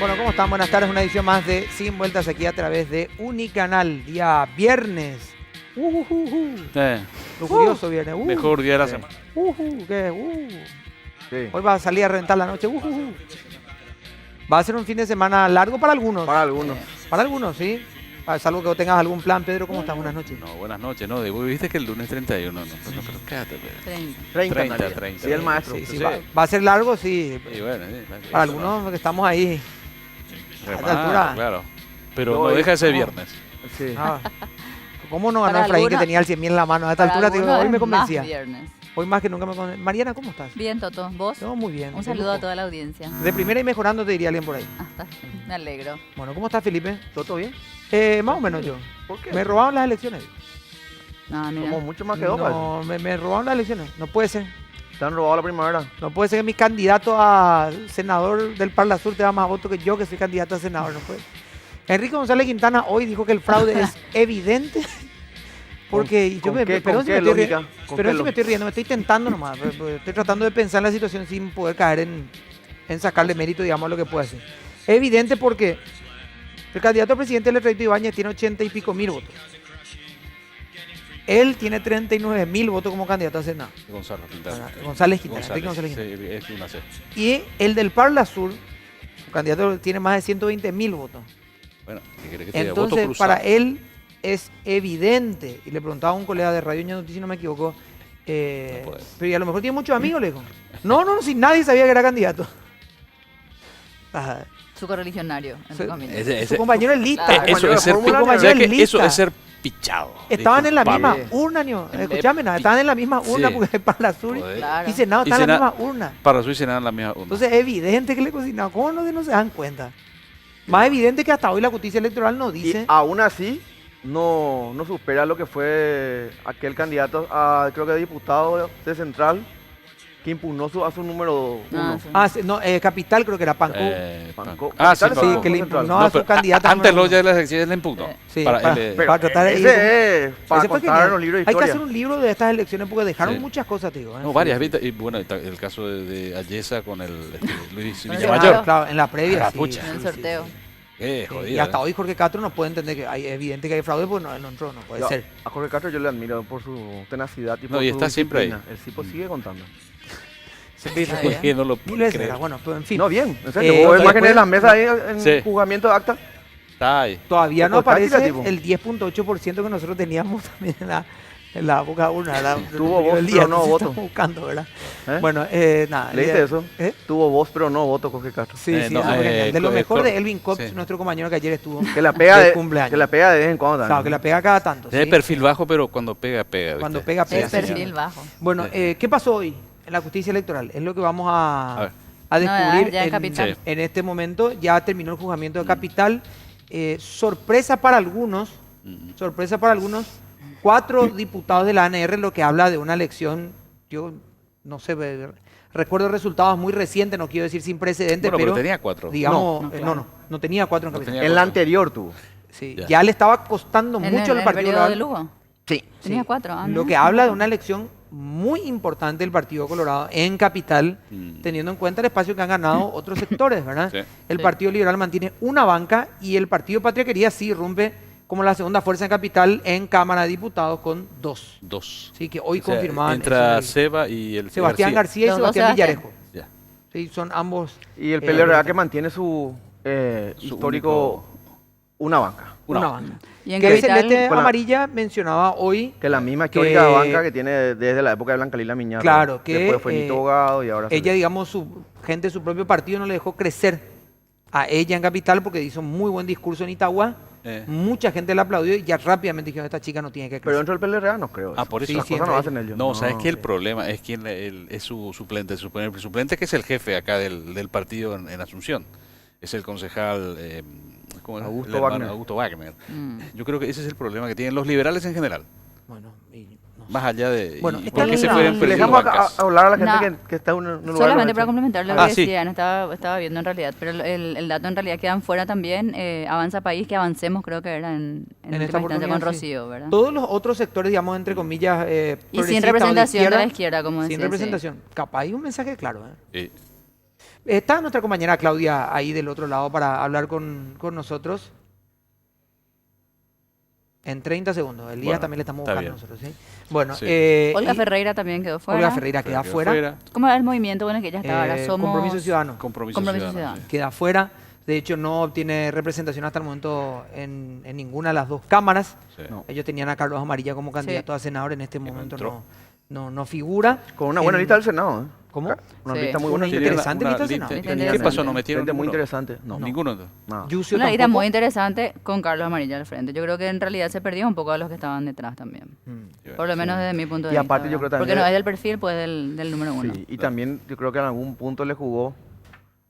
Bueno, ¿cómo están? Buenas tardes, una edición más de Sin Vueltas aquí a través de Unicanal, día viernes. Lo curioso viernes. Mejor día de la semana. ¿Qué? Sí. Hoy va a salir a rentar la noche. Va a ser un fin de semana largo para algunos. Para algunos. Para algunos, sí. Salvo que tengas algún plan, Pedro. ¿Cómo estás? Buenas noches. No, buenas noches, no. Viste que el lunes 31, no, pero quédate. 30. Sí, el maestro. Sí, va a ser largo, sí. Y bueno, Para algunos que estamos ahí. Remar, claro. Pero no deja de ser viernes. Sí. ¿Cómo no ganó Efraín que tenía el 100.000 en la mano? A esta altura, te digo, hoy me convencía. Hoy más que nunca me convencía. Mariana, ¿cómo estás? Bien, Toto. ¿Vos? No, muy bien. Un saludo a toda la audiencia. De primera y mejorando, te diría alguien por ahí. Me alegro. Bueno, ¿cómo estás, Felipe? ¿Todo bien? Más o menos yo. ¿Por qué? Me robaron las elecciones. No, mira. Como mucho más que dos, parece. No, me robaron las elecciones. No puede ser. Te han robado la primavera. No puede ser que mi candidato a senador del Parla Sur te da más votos que yo, que soy candidato a senador. No puede. Enrique González Quintana hoy dijo que el fraude es evidente. Porque yo me estoy riendo, me estoy tentando nomás. Estoy tratando de pensar en la situación sin poder caer en sacarle mérito, digamos, a lo que puede hacer. Es evidente porque el candidato a presidente del Efraín Ibáñez tiene 80 y pico mil votos. Él tiene 39.000 votos como candidato a Senado. González Quintana. Sí, es una C. Y el del Parla Sur, su candidato tiene más de 120.000 votos. Bueno, ¿qué quiere que te diga? Voto Entonces, cruzado. para él es evidente, y le preguntaba a un colega de Radio Ña Noticias, si no me equivoco, pero y a lo mejor tiene muchos amigos, le dijo. No, si nadie sabía que era candidato. Su correligionario, en su familia. Su compañero en lista. Claro. Eso es ser pichado. Estaban en la misma Pablo. urna, escúchame, estaban en la misma urna Sí. porque para la sur Claro. y Senado están en la misma urna. Para su y Senado en la misma urna. Entonces es evidente que le cocinaron. ¿Cómo no se dan cuenta? Más evidente que hasta hoy la justicia electoral nos dice. Y aún así, no supera lo que fue aquel candidato a, creo que diputado de Central, que impugnó a su número uno. Capital creo que era Panco. Panco. Sí, Sí, que le impugnó a su candidata. Antes lo ya de las elecciones le impugnó. Sí, para para tratar de ir. Ese es para Ese fue contar genial. en los libros de Hay que historia. hacer un libro de estas elecciones porque dejaron Sí. muchas cosas, te digo. No, varias, ¿viste? Y bueno, el caso de Ayesa con el Luis Con el Villamayor. Claro, en la previa. Ah, pucha. En el sorteo. Qué Sí, jodido. y hasta hoy Jorge Castro no puede entender que es evidente que hay fraude porque no entró, no puede ser. A Jorge Castro yo le admiro por su tenacidad y por y su está siempre ahí. disciplina. El tipo sigue contando. Que no lo Mil veces, creo. bueno, pero en fin. No, bien. En serio, vos ves después- imágenes en la mesa ahí en Sí. juzgamiento de acta. Está ahí. Todavía no Poco táctica, aparece tipo. el 10.8% que nosotros teníamos también en la boca urna. Tuvo voz, el pero no entonces voto. estamos buscando, ¿verdad? ¿Eh? Bueno, nada. ¿Leíste eso? ¿Eh? Tuvo voz, pero no voto, Jorge Castro. Sí, No, eso fue genial. De lo mejor de Elvin Cox, sí. nuestro compañero que ayer estuvo Que la pega de de cumpleaños. que la pega de vez en cuando Claro, también. que la pega cada tanto. Tiene ¿sí? perfil bajo, pero cuando pega, pega. Cuando ¿viste? pega, pega. Es sí, perfil señor. bajo. Bueno, ¿qué pasó hoy en la justicia electoral? Es lo que vamos a descubrir ya en Capital. en este momento. Ya terminó el juzgamiento de Capital. Sorpresa para algunos, 4 diputados de la ANR, lo que habla de una elección, yo no sé, recuerdo resultados muy recientes, no quiero decir sin precedentes, Bueno, pero pero tenía 4. digamos, claro. no tenía 4 en No Capital. tenía En la anterior tuvo. Sí, Ya. ya le estaba costando mucho el al Partido periodo de Liberal. Lugo. Sí. Tenía Sí. 4. Lo que habla de una elección muy importante del Partido Colorado en Capital, teniendo en cuenta el espacio que han ganado otros sectores, ¿verdad? Sí. El Sí. Partido Liberal mantiene una banca y el Partido Patria Querida sí irrumpe como la segunda fuerza en Capital en Cámara de Diputados con 2. 2. Sí, que hoy confirmaban Entra eso. Seba y el Sebastián García y Los dos Sebastián Sebastián. Villarejo. Ya. Sí, son ambos. Y el PLRA verdad. que mantiene su Su histórico una banca. Una Una banca. Y en Que Capital, Celeste con la- Amarilla mencionaba hoy, Que la misma Que- histórica banca que tiene desde la época de Blanca Lila Miñarro. Claro, que, después fue Nito Abogado y ahora ella, digamos, su gente de su propio partido no le dejó crecer a ella en Capital porque hizo muy buen discurso en Itagua. Mucha gente la aplaudió y ya rápidamente dijeron, esta chica no tiene que Pero crecer. dentro del PLRA no creo. Ah, por eso. Sí, Las sí, cosas no entre hacen ellos. No, ¿sabes qué? El problema es quién es su suplente. El suplente que es el jefe acá del partido en Asunción. Es el concejal ¿cómo es? Augusto El hermano Wagner. Augusto Wagner. Yo creo que ese es el problema que tienen los liberales en general. Bueno, y no sé. Más allá de... Bueno, ¿y está por qué se bien. fueron Le perdiendo dejamos bancas? hablar a la gente No. que está en un lugar. solamente donde- para complementar lo que Ah, sí. decían, estaba viendo en realidad, pero el dato en realidad quedan fuera también, Avanza País, que avancemos creo que era en En última esta instancia con oportunidad, sí. Rocío, ¿verdad? Todos los otros sectores, digamos, entre comillas, Y sin progresistas o representación de la izquierda, como sin decía. representación. Capaz hay un mensaje claro. Sí. Está nuestra compañera Claudia ahí del otro lado para hablar con nosotros. En 30 segundos. Elías Bueno, también le estamos está buscando bien. nosotros, ¿sí? Bueno, Sí. Olga y Ferreira también quedó fuera. Olga Ferreira queda fuera. ¿Cómo era el movimiento? Bueno, que ella estaba ahora. Somos Compromiso Ciudadano Compromiso Compromiso Ciudadano. Ciudadano. queda fuera. De hecho, no obtiene representación hasta el momento en ninguna de las dos cámaras. Sí. No. Ellos tenían a Carlos Amarilla como candidato a senador. En este no momento entró. no figura. Con una buena En- lista del Senado, ¿eh? ¿Cómo? Una Sí. lista muy Una buena. Tiene interesante lista del lista- Senado. Lista ¿Qué interesante. pasó? ¿No metieron Gente muy ninguno? interesante. No. Ninguno. Nada. Yucio una ida tampoco. muy interesante con Carlos Amarilla al frente. Yo creo que en realidad se perdió un poco a los que estaban detrás también. Por lo menos desde mi punto de Y vista. aparte yo ¿verdad? creo Porque también- no es del perfil, pues del número uno. Sí, y también yo creo que en algún punto le jugó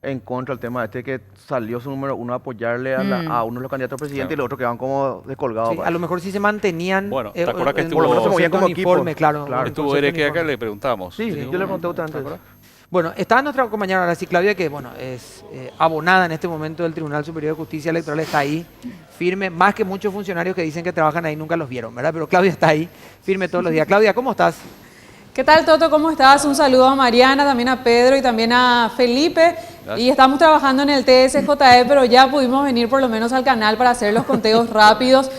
en contra el tema este que salió su número uno a apoyarle a uno de los candidatos a presidente y los otros quedaban como descolgados. Sí, a lo mejor sí se mantenían. Bueno, ¿te acuerdas que en- estuvo- Por lo menos se movían como uniforme, equipo. claro. Claro. Estuvo concepto Eric acá, uniforme. le preguntamos. Sí, yo le pregunté a usted antes. Bueno, está nuestra compañera ahora sí, Claudia, que bueno, es abonada en este momento del Tribunal Superior de Justicia Electoral, está ahí, firme, más que muchos funcionarios que dicen que trabajan ahí nunca los vieron, ¿verdad? Pero Claudia está ahí, firme todos los días. Claudia, ¿cómo estás? ¿Qué tal, Toto? ¿Cómo estás? Un saludo a Mariana, también a Pedro y también a Felipe. Gracias. Y estamos trabajando en el TSJE, pero ya pudimos venir por lo menos al canal para hacer los conteos rápidos.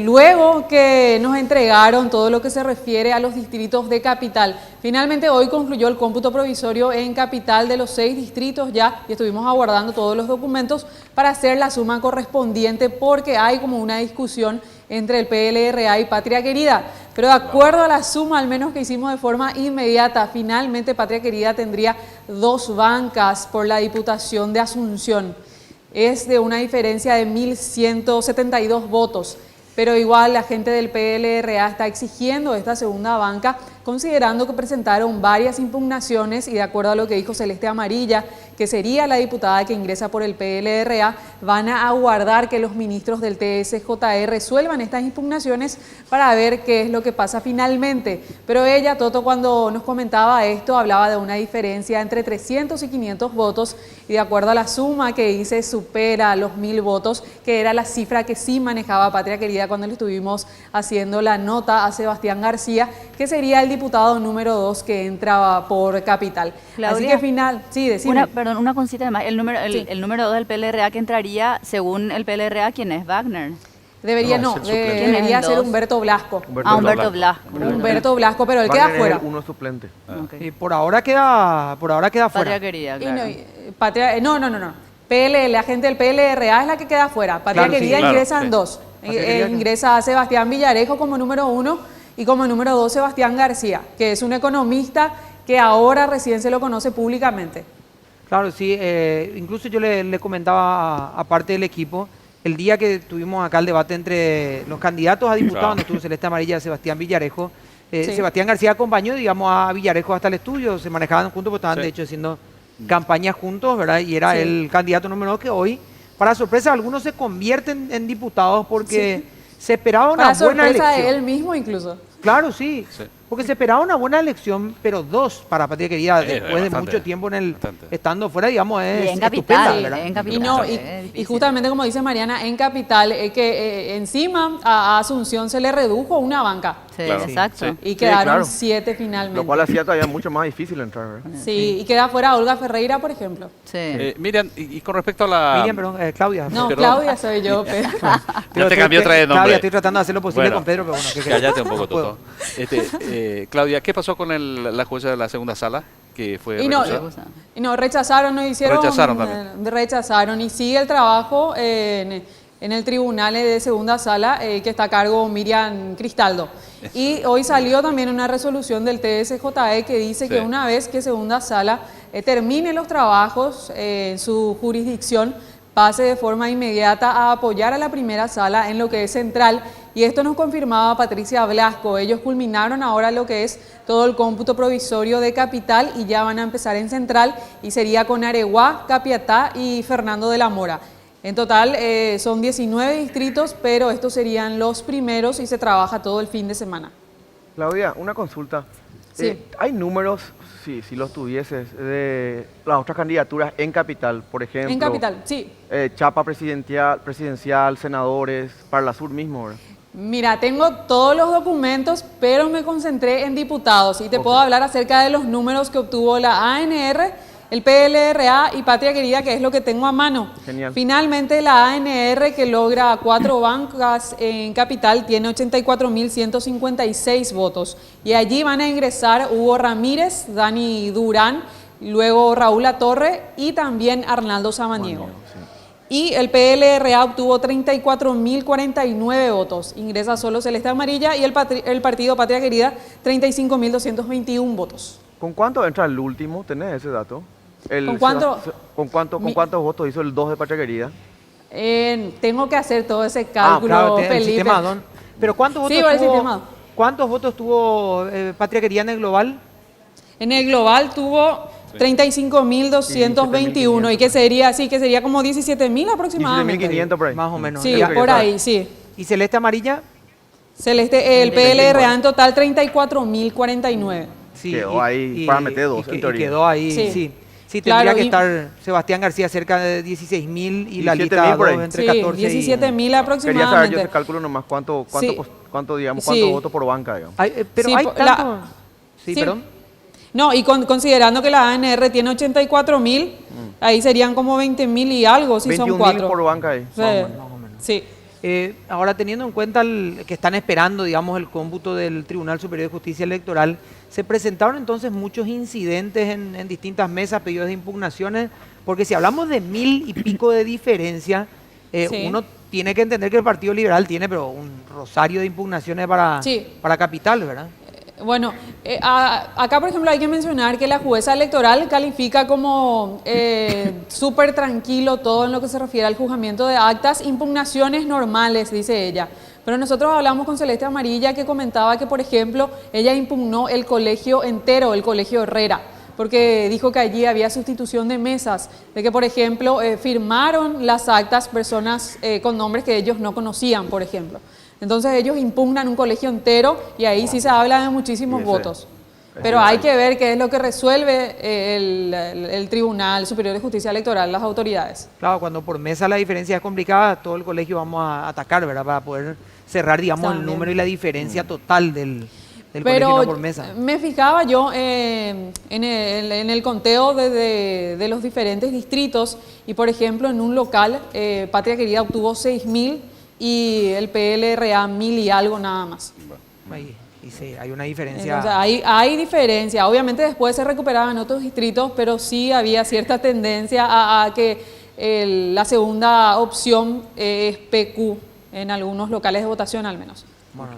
Luego que nos entregaron todo lo que se refiere a los distritos de Capital. Finalmente hoy concluyó el cómputo provisorio en Capital de los 6 distritos ya y estuvimos aguardando todos los documentos para hacer la suma correspondiente porque hay como una discusión entre el PLRA y Patria Querida. Pero de acuerdo a la suma, al menos que hicimos de forma inmediata, finalmente Patria Querida tendría 2 bancas por la Diputación de Asunción. Es de una diferencia de 1.172 votos, pero igual la gente del PLRA está exigiendo esta segunda banca, considerando que presentaron varias impugnaciones y de acuerdo a lo que dijo Celeste Amarilla, que sería la diputada que ingresa por el PLRA, van a aguardar que los ministros del TSJE resuelvan estas impugnaciones para ver qué es lo que pasa finalmente. Pero ella, Toto, cuando nos comentaba esto, hablaba de una diferencia entre 300 y 500 votos y de acuerdo a la suma que dice supera los 1.000 votos, que era la cifra que sí manejaba Patria Querida cuando le estuvimos haciendo la nota a Sebastián García, que sería el diputado número 2 que entraba por Capital. Claudia, Así que final, sí, decime. Perdón, una consulta más. El número 2 del PLRA que entraría, según el PLRA, ¿quién es? ¿Wagner? Debería No, no, es el suplente. ¿Quién es debería el ser dos? Humberto Blasco. Humberto Blasco. Humberto Blasco, pero él queda Wagner es fuera. el uno suplente. Ok. Por ahora queda fuera. Patria Querida, Y claro. no. La gente del PLRA es la que queda fuera. Patria Claro, sí, Querida claro, ingresan sí. 2. Patria Querida, Ingresa a Sebastián Villarejo como número 1 y como número 2 Sebastián García, que es un economista que ahora recién se lo conoce públicamente. Claro, sí, incluso yo le comentaba a parte del equipo, el día que tuvimos acá el debate entre los candidatos a diputados, Claro. donde estuvo Celeste Amarilla y Sebastián Villarejo, Sí. Sebastián García acompañó, digamos, a Villarejo hasta el estudio, se manejaban juntos, porque estaban Sí. de hecho haciendo campañas juntos, ¿verdad? Y era Sí. el candidato número 2 que hoy, para sorpresa, algunos se convierten en diputados porque se esperaba una Para buena sorpresa elección. de él mismo incluso. Claro, sí, Sí. porque se esperaba una buena elección, pero 2 para Patria Querida, después de bastante, mucho tiempo bastante. estando fuera, digamos, es Y en estupenda, Capital, ¿verdad? en Capital. Y, no, es y difícil. justamente como dice Mariana, en Capital, que encima a Asunción se le redujo una banca Sí, Claro. exacto. Sí. y quedaron claro. 7 finalmente. Lo cual hacía todavía mucho más difícil entrar, ¿verdad? Sí, y queda fuera Olga Ferreira, por ejemplo. Sí. Miriam, y con respecto a la... Miriam, perdón, Claudia. No, Perdón. Claudia soy yo, pero... Ya te cambié otra vez de nombre. Claudia, estoy tratando de hacer lo posible Bueno, con Pedro, pero bueno, ¿qué querés? Cállate un poco, No puedo. Toto. Claudia, ¿qué pasó con la jueza de la segunda sala? Que fue Y no, recusada? rechazaron, no hicieron... Rechazaron también. Rechazaron y sigue el trabajo en el tribunal de segunda sala que está a cargo Miriam Cristaldo. Y hoy salió también una resolución del TSJE que dice que Sí. una vez que segunda sala termine los trabajos en su jurisdicción, pase de forma inmediata a apoyar a la primera sala en lo que es central. Y esto nos confirmaba Patricia Blasco. Ellos culminaron ahora lo que es todo el cómputo provisorio de Capital y ya van a empezar en central y sería con Areguá, Capiatá y Fernando de la Mora. En total son 19 distritos, pero estos serían los primeros y se trabaja todo el fin de semana. Claudia, una consulta. Sí. ¿Hay números, si los tuvieses, de las otras candidaturas en Capital, por ejemplo? En Capital, sí. Chapa presidencial, senadores, para la Sur mismo, ¿verdad? Mira, tengo todos los documentos, pero me concentré en diputados y te Ok. puedo hablar acerca de los números que obtuvo la ANR el PLRA y Patria Querida, que es lo que tengo a mano. Genial. Finalmente, la ANR, que logra 4 bancas en Capital, tiene 84.156 votos. Y allí van a ingresar Hugo Ramírez, Dani Durán, luego Raúl Latorre y también Arnaldo Samaniego. Y el PLRA obtuvo 34.049 votos. Ingresa solo Celeste Amarilla y el partido Patria Querida 35.221 votos. ¿Con cuánto entra el último? ¿Tenés ese dato? ¿Con cuánto? ¿Con cuántos votos hizo el 2 de Patria Querida? Tengo que hacer todo ese cálculo, claro, el Felipe. sistema Adón. Pero ¿cuántos Sí, votos el tuvo, sistema. ¿cuántos votos tuvo Patria Querida en el global? En el global tuvo 35.221 y que sería como 17.000 aproximadamente. 17.500 por ahí. Más o menos. Sí, Es lo que por yo ahí, sí. ¿Y Celeste Amarilla? Celeste, el PLRA en total 34.049. Sí, Quedó ahí para meter dos, en teoría. Quedó ahí, Sí. sí. Sí, Claro, tendría que y- estar Sebastián García cerca de 16.000 y la 17.000 lista por ahí. entre Sí, 14 y... 17.000 Quería saber yo aproximadamente. ese cálculo nomás, cuánto Sí. digamos, Sí. cuántos votos por banca, digamos. Pero Sí, hay la- tanto... Sí, sí. perdón. No, y considerando que la ANR tiene 84.000, ahí serían como 20.000 y algo, si son 21.000 4. por banca ahí. Sí. Más o menos. Sí. Ahora, teniendo en cuenta que están esperando, digamos, el cómputo del Tribunal Superior de Justicia Electoral, se presentaron entonces muchos incidentes en distintas mesas, pedidos de impugnaciones, porque si hablamos de 1.000 y pico de diferencia, Sí. uno tiene que entender que el Partido Liberal tiene pero un rosario de impugnaciones para, Sí. para Capital, ¿verdad? Bueno, acá por ejemplo hay que mencionar que la jueza electoral califica como súper tranquilo todo en lo que se refiere al juzgamiento de actas, impugnaciones normales, dice ella. Pero nosotros hablamos con Celeste Amarilla que comentaba que, por ejemplo, ella impugnó el colegio entero, el colegio Herrera, porque dijo que allí había sustitución de mesas, de que, por ejemplo, firmaron las actas personas con nombres que ellos no conocían, por ejemplo. Entonces ellos impugnan un colegio entero y ahí sí se habla de muchísimos votos. Pero hay que ver qué es lo que resuelve el Tribunal Superior de Justicia Electoral, las autoridades. Claro, cuando por mesa la diferencia es complicada, todo el colegio vamos a atacar, ¿verdad? Para poder cerrar, digamos, el También. número y la diferencia total del colegio Pero no por mesa. me fijaba yo en el conteo de los diferentes distritos y, por ejemplo, en un local, Patria Querida obtuvo 6.000 y el PLRA 1.000 y algo nada más. Ahí, y sí, hay una diferencia. Entonces, hay diferencia. Obviamente después se recuperaban otros distritos, pero sí había cierta tendencia a que la segunda opción es PQ en algunos locales de votación al menos. Bueno,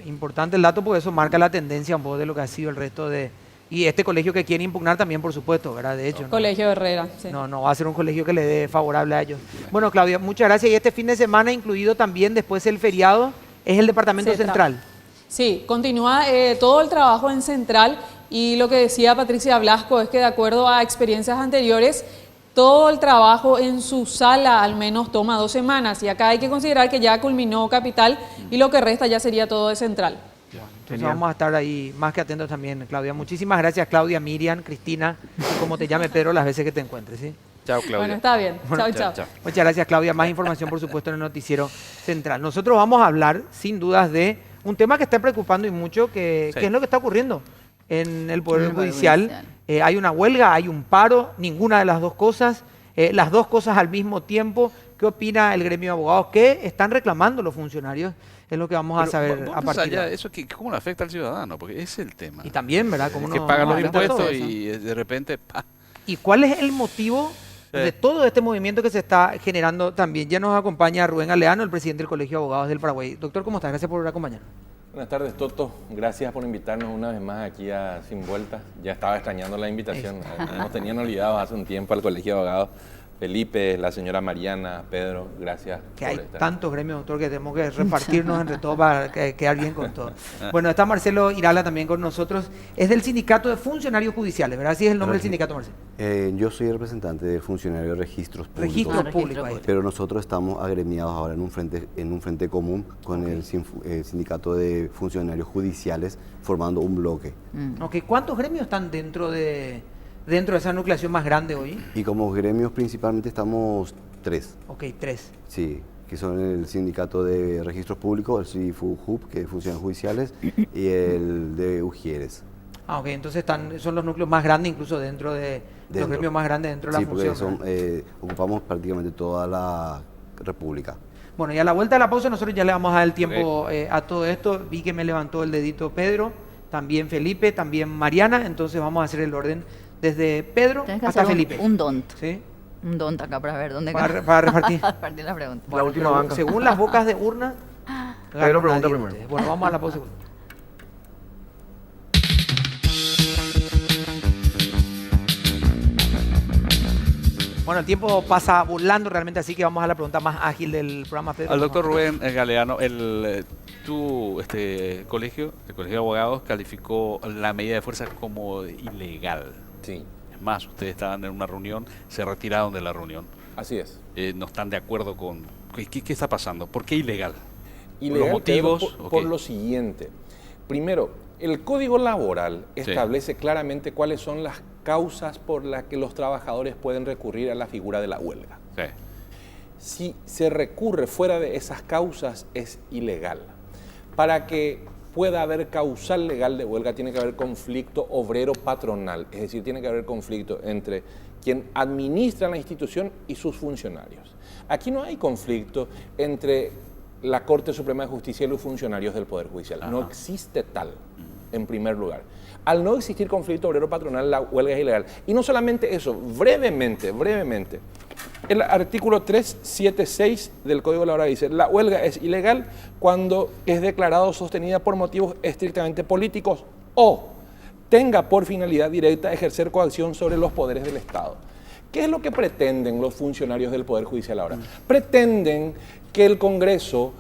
importante el dato porque eso marca la tendencia un poco de lo que ha sido el resto de... Y este colegio que quiere impugnar también, por supuesto, ¿verdad? De hecho, Colegio Herrera, sí. no va a ser un colegio que le dé favorable a ellos. Bueno, Claudia, muchas gracias. Y este fin de semana, incluido también después el feriado, es el Departamento Central. Sí, continúa todo el trabajo en Central y lo que decía Patricia Blasco es que de acuerdo a experiencias anteriores, todo el trabajo en su sala al menos toma 2 semanas y acá hay que considerar que ya culminó Capital y lo que resta ya sería todo de Central. Entonces vamos a estar ahí más que atentos también, Claudia. Muchísimas gracias, Claudia, Miriam, Cristina, y como te llame Pedro las veces que te encuentres, ¿sí? Chao, Claudia. Bueno, está bien. Bueno, Chao, chao. Muchas gracias, Claudia. Más información, por supuesto, en el Noticiero Central. Nosotros vamos a hablar, sin dudas, de un tema que está preocupando y mucho, que es lo que está ocurriendo en el Poder Judicial. Hay una huelga, hay un paro, ninguna de las dos cosas, las dos cosas al mismo tiempo. ¿Qué opina el gremio de abogados? ¿Qué están reclamando los funcionarios? Es lo que vamos a saber a partir de ahora. Eso ¿cómo le afecta al ciudadano? Porque ese es el tema. Y también, ¿verdad? Es Como que uno pagan los afecta impuestos todo eso. y de repente... ¡pa! ¿Y cuál es el motivo de todo este movimiento que se está generando también? Ya nos acompaña Rubén Aleano, el presidente del Colegio de Abogados del Paraguay. Doctor, ¿cómo estás? Gracias por acompañarnos. Buenas tardes, Toto. Gracias por invitarnos una vez más aquí a Sin Vueltas. Ya estaba extrañando la invitación. Nos tenían olvidados hace un tiempo al Colegio de Abogados. Felipe, la señora Mariana, Pedro, gracias. Que hay tantos gremios, doctor, que tenemos que repartirnos entre todos para quedar bien con todo. Bueno, está Marcelo Irala también con nosotros. Es del Sindicato de Funcionarios Judiciales, ¿verdad? Así es el nombre del sindicato, Marcelo. Yo soy el representante de funcionarios de registros públicos. Registro público. Ahí. Pero nosotros estamos agremiados ahora en un frente común con el Sindicato de Funcionarios Judiciales, formando un bloque. Ok, ¿cuántos gremios están dentro de esa nucleación más grande hoy? Y como gremios principalmente estamos 3. Ok, 3. Sí, que son el Sindicato de Registros Públicos, el CIFUJUP, que es Funcionarios Judiciales, y el de UGIERES. Ah, ok, entonces son los núcleos más grandes incluso dentro de Los gremios más grandes dentro de la función. Sí, porque ocupamos prácticamente toda la República. Bueno, y a la vuelta de la pausa nosotros ya le vamos a dar el tiempo a todo esto. Vi que me levantó el dedito Pedro, también Felipe, también Mariana, entonces vamos a hacer el orden desde Pedro Tienes que hasta hacer Felipe. un don't. ¿Sí? Un don't acá para ver dónde Para repartir. para repartir la pregunta. La última Pero banca. según las bocas de urna, Pedro pregunta nadie. primero. Bueno, vamos a la pausa. Bueno, el tiempo pasa volando realmente, así que vamos a la pregunta más ágil del programa, Pedro. Al doctor Rubén Galeano, tu colegio, el Colegio de Abogados, calificó la medida de fuerza como ilegal. Sí, Es más, ustedes estaban en una reunión, se retiraron de la reunión. así es. No están de acuerdo con... ¿Qué está pasando? ¿Por qué ilegal? Ilegal, los motivos, Pedro, por ok. lo siguiente. Primero, el Código Laboral Sí. establece claramente cuáles son las causas por las que los trabajadores pueden recurrir a la figura de la huelga. Sí. Si se recurre fuera de esas causas, es ilegal. Para que pueda haber causal legal de huelga, tiene que haber conflicto obrero-patronal, es decir, tiene que haber conflicto entre quien administra la institución y sus funcionarios. Aquí no hay conflicto entre la Corte Suprema de Justicia y los funcionarios del Poder Judicial. No existe tal, en primer lugar. Al no existir conflicto obrero-patronal, la huelga es ilegal. Y no solamente eso, brevemente, el artículo 376 del Código Laboral dice: la huelga es ilegal cuando es declarada o sostenida por motivos estrictamente políticos o tenga por finalidad directa ejercer coacción sobre los poderes del Estado. ¿Qué es lo que pretenden los funcionarios del Poder Judicial ahora? Pretenden que el Congreso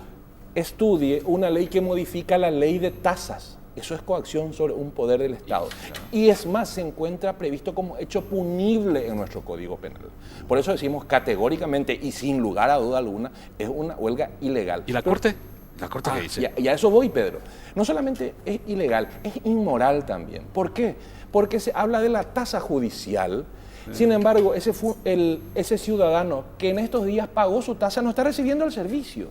estudie una ley que modifica la ley de tasas. Eso es coacción sobre un poder del Estado. Y es más, se encuentra previsto como hecho punible en nuestro Código Penal. Por eso decimos categóricamente y sin lugar a duda alguna, es una huelga ilegal. ¿Y la Corte? ¿La Corte qué dice? Y a eso voy, Pedro. No solamente es ilegal, es inmoral también. ¿Por qué? Porque se habla de la tasa judicial. Sin embargo, ese ciudadano que en estos días pagó su tasa no está recibiendo el servicio.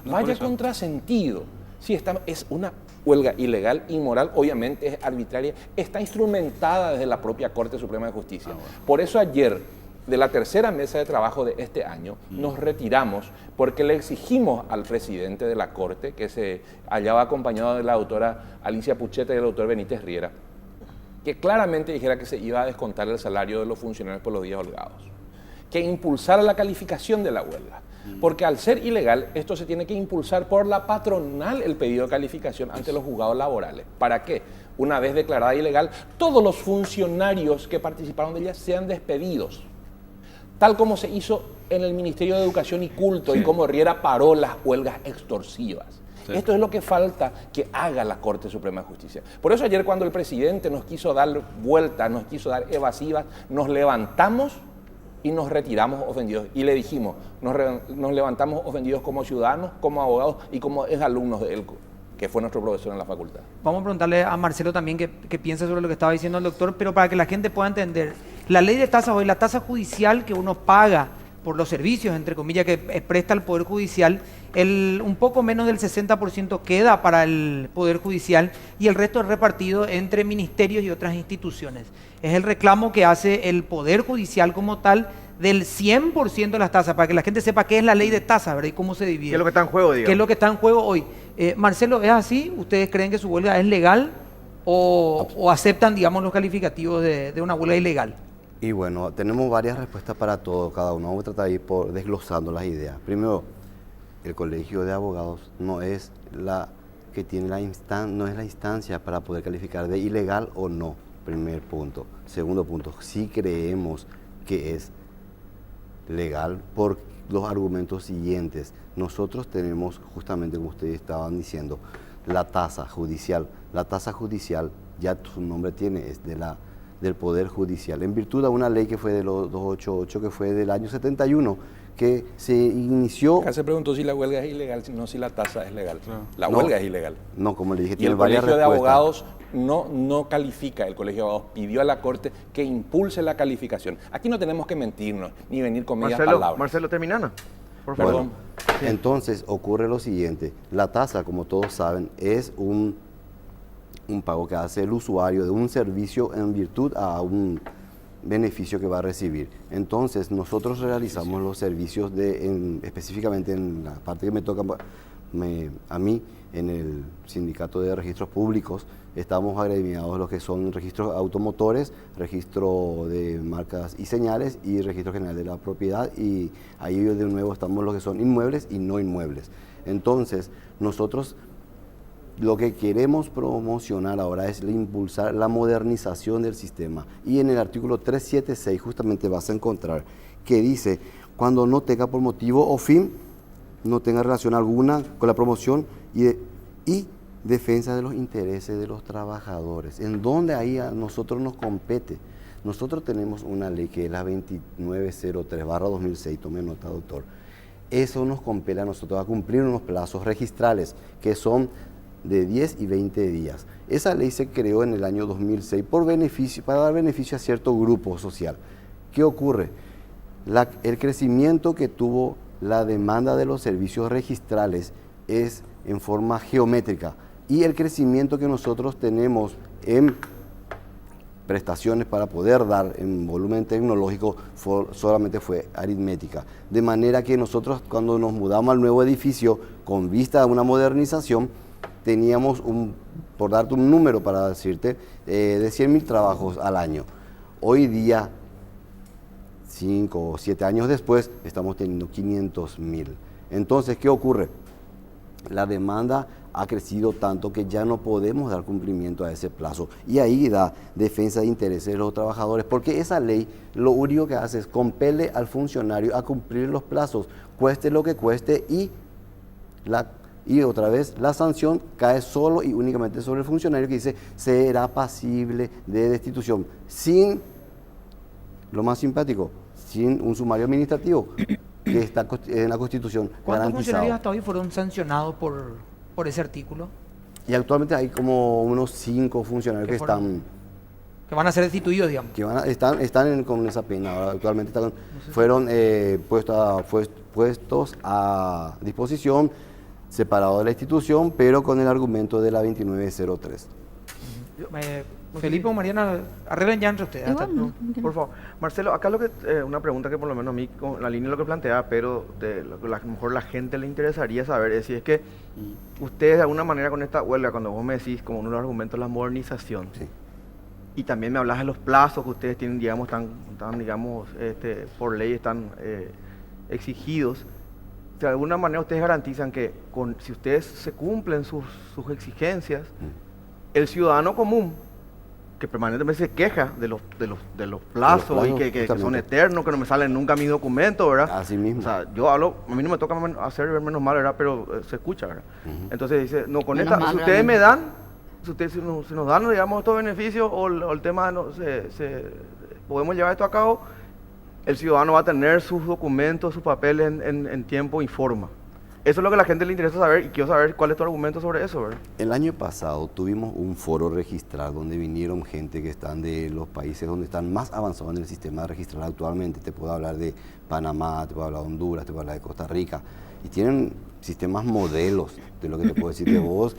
No, por Vaya eso. contrasentido. Sí, es una huelga ilegal, inmoral, obviamente es arbitraria, está instrumentada desde la propia Corte Suprema de Justicia. Por eso ayer, de la tercera mesa de trabajo de este año, nos retiramos porque le exigimos al presidente de la Corte, que se hallaba acompañado de la doctora Alicia Pucheta y del doctor Benítez Riera, que claramente dijera que se iba a descontar el salario de los funcionarios por los días holgados, que impulsara la calificación de la huelga. Porque al ser ilegal, esto se tiene que impulsar por la patronal el pedido de calificación ante los juzgados laborales. ¿Para qué? Una vez declarada ilegal, todos los funcionarios que participaron de ella sean despedidos. Tal como se hizo en el Ministerio de Educación y Culto y como Riera paró las huelgas extorsivas. Sí. Esto es lo que falta que haga la Corte Suprema de Justicia. Por eso ayer cuando el presidente nos quiso dar vueltas, nos quiso dar evasivas, nos levantamos y nos retiramos ofendidos. Y le dijimos, nos levantamos ofendidos como ciudadanos, como abogados y como exalumnos de él, que fue nuestro profesor en la facultad. Vamos a preguntarle a Marcelo también qué piensa sobre lo que estaba diciendo el doctor, pero para que la gente pueda entender, la ley de tasas hoy, la tasa judicial que uno paga por los servicios, entre comillas, que presta el Poder Judicial, un poco menos del 60% queda para el Poder Judicial y el resto es repartido entre ministerios y otras instituciones. Es el reclamo que hace el Poder Judicial como tal del 100% de las tasas, para que la gente sepa qué es la ley de tasas, ¿verdad? Y cómo se divide. ¿Qué es lo que está en juego, digamos? ¿Qué es lo que está en juego hoy? Marcelo, ¿es así? ¿Ustedes creen que su huelga es legal o aceptan, digamos, los calificativos de una huelga ilegal? Y bueno, tenemos varias respuestas para todo, cada uno. Vamos a tratar de ir desglosando las ideas. Primero, el Colegio de Abogados no es la instancia para poder calificar de ilegal o no. Primer punto. Segundo punto, sí creemos que es legal por los argumentos siguientes. Nosotros tenemos, justamente como ustedes estaban diciendo, la tasa judicial. La tasa judicial, ya su nombre tiene, es del Poder Judicial, en virtud de una ley que fue de los 288, que fue del año 71, que se inició... Acá se preguntó si la huelga es ilegal, no si la tasa es legal. La huelga es ilegal. No, como le dije, Y tiene el varias Colegio de respuestas. Abogados no califica, el Colegio de Abogados pidió a la Corte que impulse la calificación. Aquí no tenemos que mentirnos, ni venir con medias palabras. Marcelo, terminana. Por favor. Perdón. Sí. Entonces ocurre lo siguiente, la tasa, como todos saben, es un pago que hace el usuario de un servicio en virtud a beneficio que va a recibir. Entonces, nosotros realizamos los servicios específicamente en la parte que me toca a mí, en el Sindicato de Registros Públicos. Estamos agremiados lo que son registros automotores, registro de marcas y señales y registro general de la propiedad, y ahí de nuevo estamos lo que son inmuebles y no inmuebles. Entonces, nosotros lo que queremos promocionar ahora es impulsar la modernización del sistema. Y en el artículo 376 justamente vas a encontrar que dice, cuando no tenga por motivo o fin, no tenga relación alguna con la promoción y defensa de los intereses de los trabajadores, en donde ahí a nosotros nos compete. Nosotros tenemos una ley que es la 2903/2006, tome nota, doctor. Eso nos compele a nosotros a cumplir unos plazos registrales que son de 10 y 20 días. Esa ley se creó en el año 2006 para dar beneficio a cierto grupo social. ¿Qué ocurre? El crecimiento que tuvo la demanda de los servicios registrales es en forma geométrica, y el crecimiento que nosotros tenemos en prestaciones para poder dar en volumen tecnológico solamente fue aritmética. De manera que nosotros, cuando nos mudamos al nuevo edificio con vista a una modernización, teníamos, por darte un número para decirte, de 100.000 trabajos al año. Hoy día, 5 o 7 años después, estamos teniendo 500.000. Entonces, ¿qué ocurre? La demanda ha crecido tanto que ya no podemos dar cumplimiento a ese plazo. Y ahí da defensa de intereses de los trabajadores, porque esa ley lo único que hace es compele al funcionario a cumplir los plazos, cueste lo que cueste, y otra vez la sanción cae solo y únicamente sobre el funcionario, que dice será pasible de destitución, sin, lo más simpático, sin un sumario administrativo que está en la Constitución ¿Cuántos garantizado. funcionarios hasta hoy fueron sancionados por ese artículo? Y actualmente hay como unos 5 funcionarios que están... Que van a ser destituidos, digamos. Que están con esa pena. Ahora, actualmente fueron puestos a disposición, separados de la institución, pero con el argumento de la 2903. Felipe o Mariana, arreglen ya entre ustedes. Por favor. Marcelo, acá una pregunta que por lo menos a mí, con la línea de lo que plantea, pero a lo mejor la gente le interesaría saber, es si es que ustedes de alguna manera con esta huelga, cuando vos me decís como uno de los argumentos la modernización, sí, y también me hablas de los plazos que ustedes tienen, digamos, digamos, por ley están exigidos, de alguna manera ustedes garantizan que si ustedes se cumplen sus exigencias, el ciudadano común, que permanentemente se queja de los plazos y que son eternos, que no me salen nunca mis documentos, ¿verdad? Así mismo. O sea, yo hablo, a mí no me toca hacer ver menos mal, ¿verdad? Pero se escucha, ¿verdad? Entonces dice, no, con Menos esta, mal, si ustedes me realmente. dan, si nos dan, digamos, estos beneficios o el tema, podemos llevar esto a cabo, el ciudadano va a tener sus documentos, sus papeles en tiempo y forma. Eso es lo que a la gente le interesa saber, y quiero saber cuál es tu argumento sobre eso, ¿verdad? El año pasado tuvimos un foro registral donde vinieron gente que están de los países donde están más avanzados en el sistema registral actualmente. Te puedo hablar de Panamá, te puedo hablar de Honduras, te puedo hablar de Costa Rica. Y tienen sistemas modelos de lo que te puedo decir que vos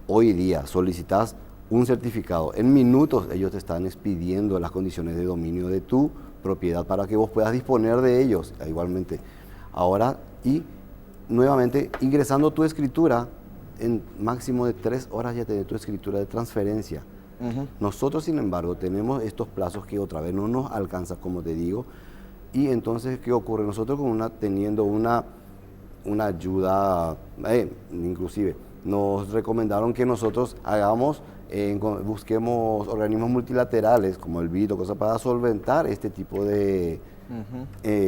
hoy día solicitas un certificado. En minutos ellos te están expidiendo las condiciones de dominio de tu propiedad para que vos puedas disponer de ellos igualmente. Ahora, y nuevamente, ingresando tu escritura, en máximo de 3 horas ya tenés tu escritura de transferencia. Nosotros, sin embargo, tenemos estos plazos que otra vez no nos alcanza, como te digo, y entonces, ¿qué ocurre? Nosotros teniendo una ayuda, inclusive, nos recomendaron que nosotros busquemos organismos multilaterales, como el BID o cosas, para solventar este tipo de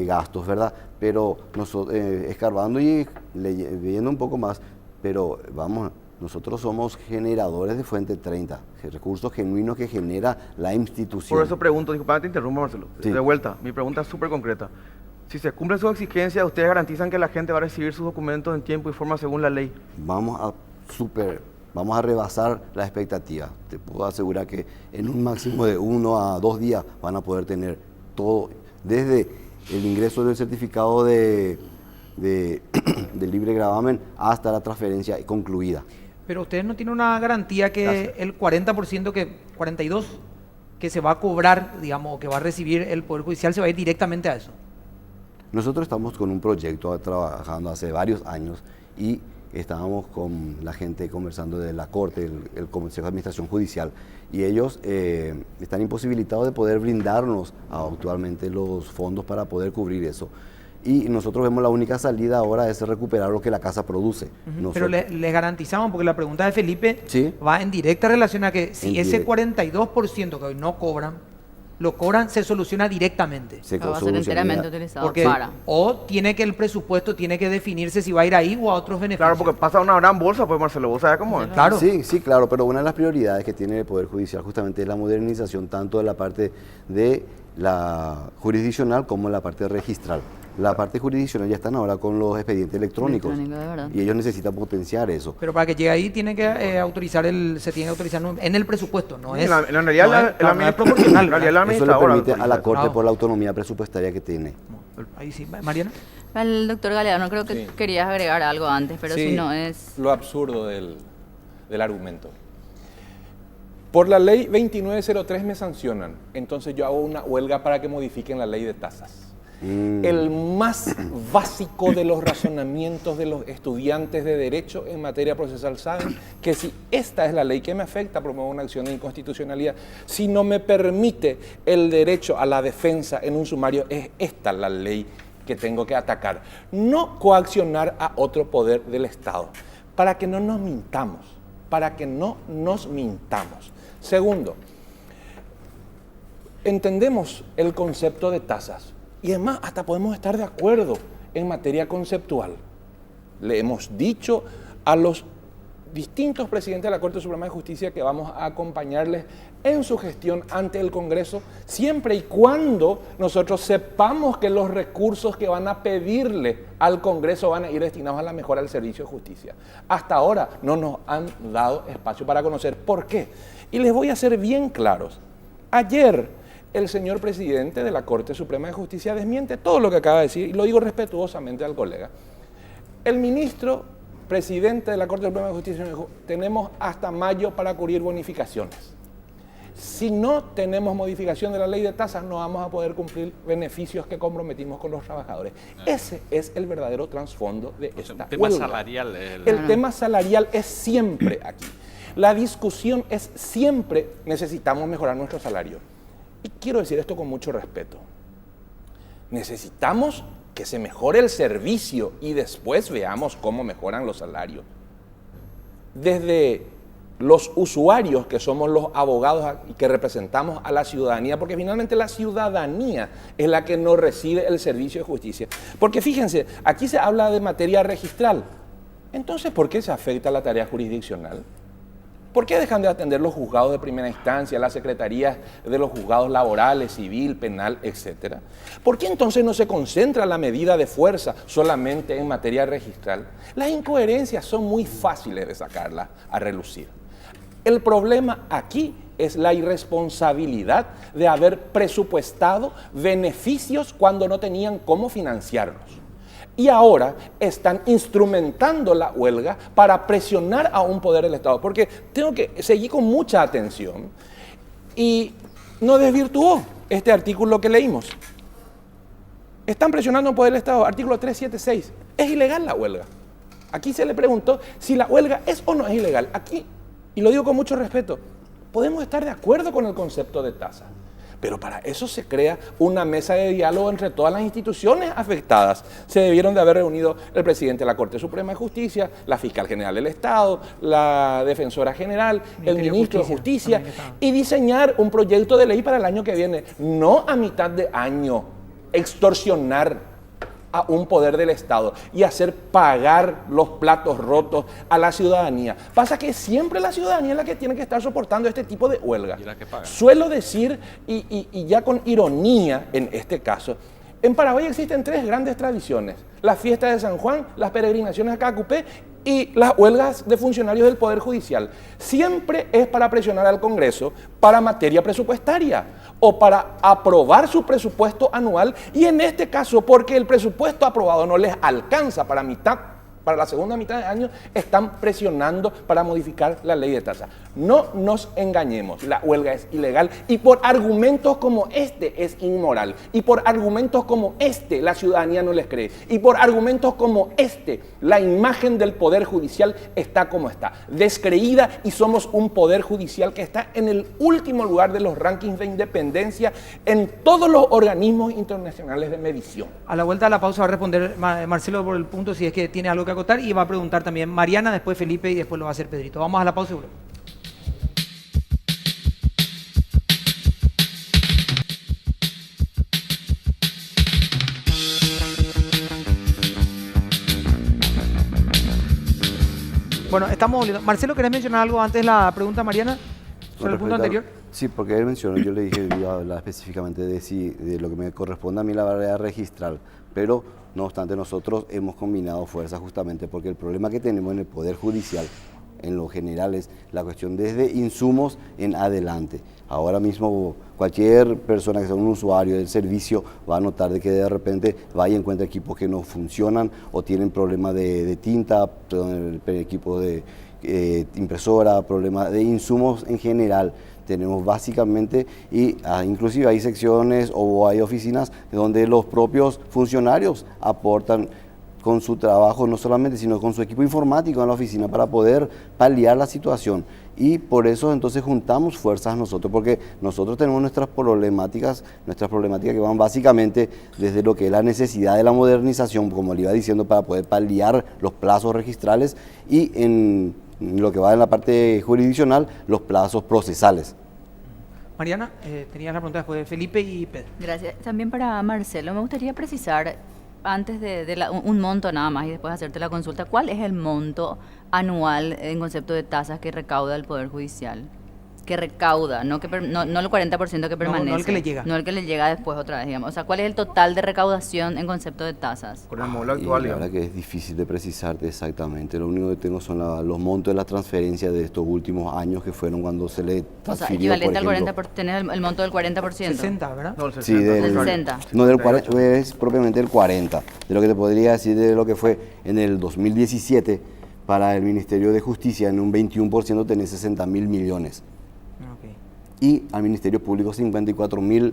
gastos, ¿verdad? Pero nosotros, escarbando y leyendo un poco más, pero nosotros somos generadores de Fuente 30, recursos genuinos que genera la institución. Por eso pregunto, disculpa, te interrumpo, Marcelo. Sí. De vuelta, mi pregunta es súper concreta. Si se cumplen sus exigencias, ¿ustedes garantizan que la gente va a recibir sus documentos en tiempo y forma según la ley? Vamos a rebasar la expectativa. Te puedo asegurar que en un máximo de 1 a 2 días van a poder tener todo, desde el ingreso del certificado de libre gravamen hasta la transferencia concluida. Pero ustedes no tienen una garantía que el 40%, 42% que se va a cobrar, digamos, o que va a recibir el Poder Judicial, se va a ir directamente a eso? Nosotros estamos con un proyecto trabajando hace varios años y estábamos con la gente conversando de la Corte, el Consejo de Administración Judicial, y ellos están imposibilitados de poder brindarnos actualmente los fondos para poder cubrir eso. Y nosotros vemos la única salida ahora es recuperar lo que la casa produce. Pero les garantizamos, porque la pregunta de Felipe ¿Sí? va en directa relación a que si En ese direct- 42% que hoy no cobran, lo cobran, se soluciona directamente. Se Va a ser solucionaría. enteramente utilizado Porque para. o tiene que el presupuesto tiene que definirse si va a ir ahí o a otros beneficios. Claro, porque pasa una gran bolsa, pues Marcelo, ¿vos sabés cómo es? Claro. Sí, sí, claro, pero una de las prioridades que tiene el Poder Judicial justamente es la modernización tanto de la parte de la jurisdiccional como de la parte registral. La parte jurisdiccional ya están ahora con los expedientes electrónicos Electrónico, de verdad. y ellos necesitan potenciar eso. Pero para que llegue ahí tiene que se tiene que autorizar en el presupuesto, no es. En realidad no es- claro, no es proporcional. en realidad el Eso le administrador permite a la autoriza. Corte Ah. por la autonomía presupuestaria que tiene. Ahí sí, Mariana. El doctor Galeano, creo que Sí. querías agregar algo antes, pero Sí, si no es... lo absurdo del argumento. Por la ley 2903 me sancionan, entonces yo hago una huelga para que modifiquen la ley de tasas. El más básico de los razonamientos de los estudiantes de Derecho en materia procesal saben que si esta es la ley que me afecta, promuevo una acción de inconstitucionalidad. Si no me permite el derecho a la defensa en un sumario, es esta la ley que tengo que atacar. No coaccionar a otro poder del Estado, para que no nos mintamos, para que no nos mintamos. Segundo, entendemos el concepto de tasas. Y además, hasta podemos estar de acuerdo en materia conceptual. Le hemos dicho a los distintos presidentes de la Corte Suprema de Justicia que vamos a acompañarles en su gestión ante el Congreso, siempre y cuando nosotros sepamos que los recursos que van a pedirle al Congreso van a ir destinados a la mejora del servicio de justicia. Hasta ahora no nos han dado espacio para conocer por qué. Y les voy a ser bien claros. Ayer el señor presidente de la Corte Suprema de Justicia desmiente todo lo que acaba de decir, y lo digo respetuosamente al colega. El ministro presidente de la Corte Suprema de Justicia dijo, tenemos hasta mayo para cubrir bonificaciones. Si no tenemos modificación de la ley de tasas, no vamos a poder cumplir beneficios que comprometimos con los trabajadores. Ese es el verdadero trasfondo de esta El tema huelga. salarial. El tema salarial es siempre aquí. La discusión es siempre necesitamos mejorar nuestro salario. Y quiero decir esto con mucho respeto. Necesitamos que se mejore el servicio y después veamos cómo mejoran los salarios. Desde los usuarios, que somos los abogados y que representamos a la ciudadanía, porque finalmente la ciudadanía es la que no recibe el servicio de justicia. Porque fíjense, aquí se habla de materia registral. Entonces, ¿por qué se afecta la tarea jurisdiccional? ¿Por qué dejan de atender los juzgados de primera instancia, las secretarías de los juzgados laborales, civil, penal, etcétera? ¿Por qué entonces no se concentra la medida de fuerza solamente en materia registral? Las incoherencias son muy fáciles de sacarlas a relucir. El problema aquí es la irresponsabilidad de haber presupuestado beneficios cuando no tenían cómo financiarlos. Y ahora están instrumentando la huelga para presionar a un poder del Estado. Porque tengo que seguir con mucha atención y no desvirtuó este artículo que leímos. Están presionando a un poder del Estado, artículo 376. Es ilegal la huelga. Aquí se le preguntó si la huelga es o no es ilegal. Aquí, y lo digo con mucho respeto, podemos estar de acuerdo con el concepto de tasa. Pero para eso se crea una mesa de diálogo entre todas las instituciones afectadas. Se debieron de haber reunido el presidente de la Corte Suprema de Justicia, la fiscal general del Estado, la defensora general, el ministro de Justicia, y diseñar un proyecto de ley para el año que viene. No a mitad de año extorsionar a un poder del Estado y hacer pagar los platos rotos a la ciudadanía. Pasa que siempre la ciudadanía es la que tiene que estar soportando este tipo de huelga. Y la que paga. Suelo decir, y ya con ironía en este caso, en Paraguay existen 3 grandes tradiciones: la fiesta de San Juan, las peregrinaciones a Cacupé y las huelgas de funcionarios del Poder Judicial. Siempre es para presionar al Congreso para materia presupuestaria o para aprobar su presupuesto anual, y en este caso porque el presupuesto aprobado no les alcanza para mitad para la segunda mitad de año están presionando para modificar la ley de tasa. No nos engañemos, la huelga es ilegal y por argumentos como este es inmoral. Y por argumentos como este la ciudadanía no les cree. Y por argumentos como este la imagen del Poder Judicial está como está, descreída, y somos un Poder Judicial que está en el último lugar de los rankings de independencia en todos los organismos internacionales de medición. A la vuelta de la pausa va a responder Marcelo por el punto si es que tiene algo que acotar, y va a preguntar también Mariana, después Felipe y después lo va a hacer Pedrito. Vamos a la pausa y volvemos. Bueno, estamos volviendo. Marcelo, ¿querés mencionar algo antes de la pregunta, Mariana? ¿Sobre el punto anterior? Sí, porque él mencionó, yo le dije, iba a hablar específicamente de lo que me corresponde a mí la barrera registral, pero no obstante nosotros hemos combinado fuerzas justamente porque el problema que tenemos en el Poder Judicial en lo general es la cuestión desde insumos en adelante. Ahora mismo cualquier persona que sea un usuario del servicio va a notar de que de repente va y encuentra equipos que no funcionan o tienen problemas de tinta, el equipo de impresora, problemas de insumos en general. Tenemos básicamente, y inclusive hay secciones o hay oficinas donde los propios funcionarios aportan con su trabajo, no solamente, sino con su equipo informático en la oficina para poder paliar la situación. Y por eso entonces juntamos fuerzas nosotros, porque nosotros tenemos nuestras problemáticas que van básicamente desde lo que es la necesidad de la modernización, como le iba diciendo, para poder paliar los plazos registrales, y en lo que va en la parte jurisdiccional, los plazos procesales. Mariana, tenías la pregunta después de Felipe y Pedro. Gracias. También para Marcelo, me gustaría precisar, antes de un monto nada más y después hacerte la consulta, ¿cuál es el monto anual en concepto de tasas que recauda el Poder Judicial? Que recauda, no el 40% que permanece. No el que le llega. No el que le llega después otra vez, digamos. O sea, ¿cuál es el total de recaudación en concepto de tasas? Con el modelo actual, la verdad que es difícil de precisarte exactamente. Lo único que tengo son los montos de las transferencias de estos últimos años, que fueron cuando se le transfirió, o sea, equivalente por ejemplo, al 40%, tener el monto del 40%. 60, ¿verdad? No, el 60. Sí, Del 60. No, del 40, es propiamente el 40. De lo que te podría decir de lo que fue en el 2017 para el Ministerio de Justicia, en un 21% tenés 60.000 millones. Okay. Y al Ministerio Público 54.000,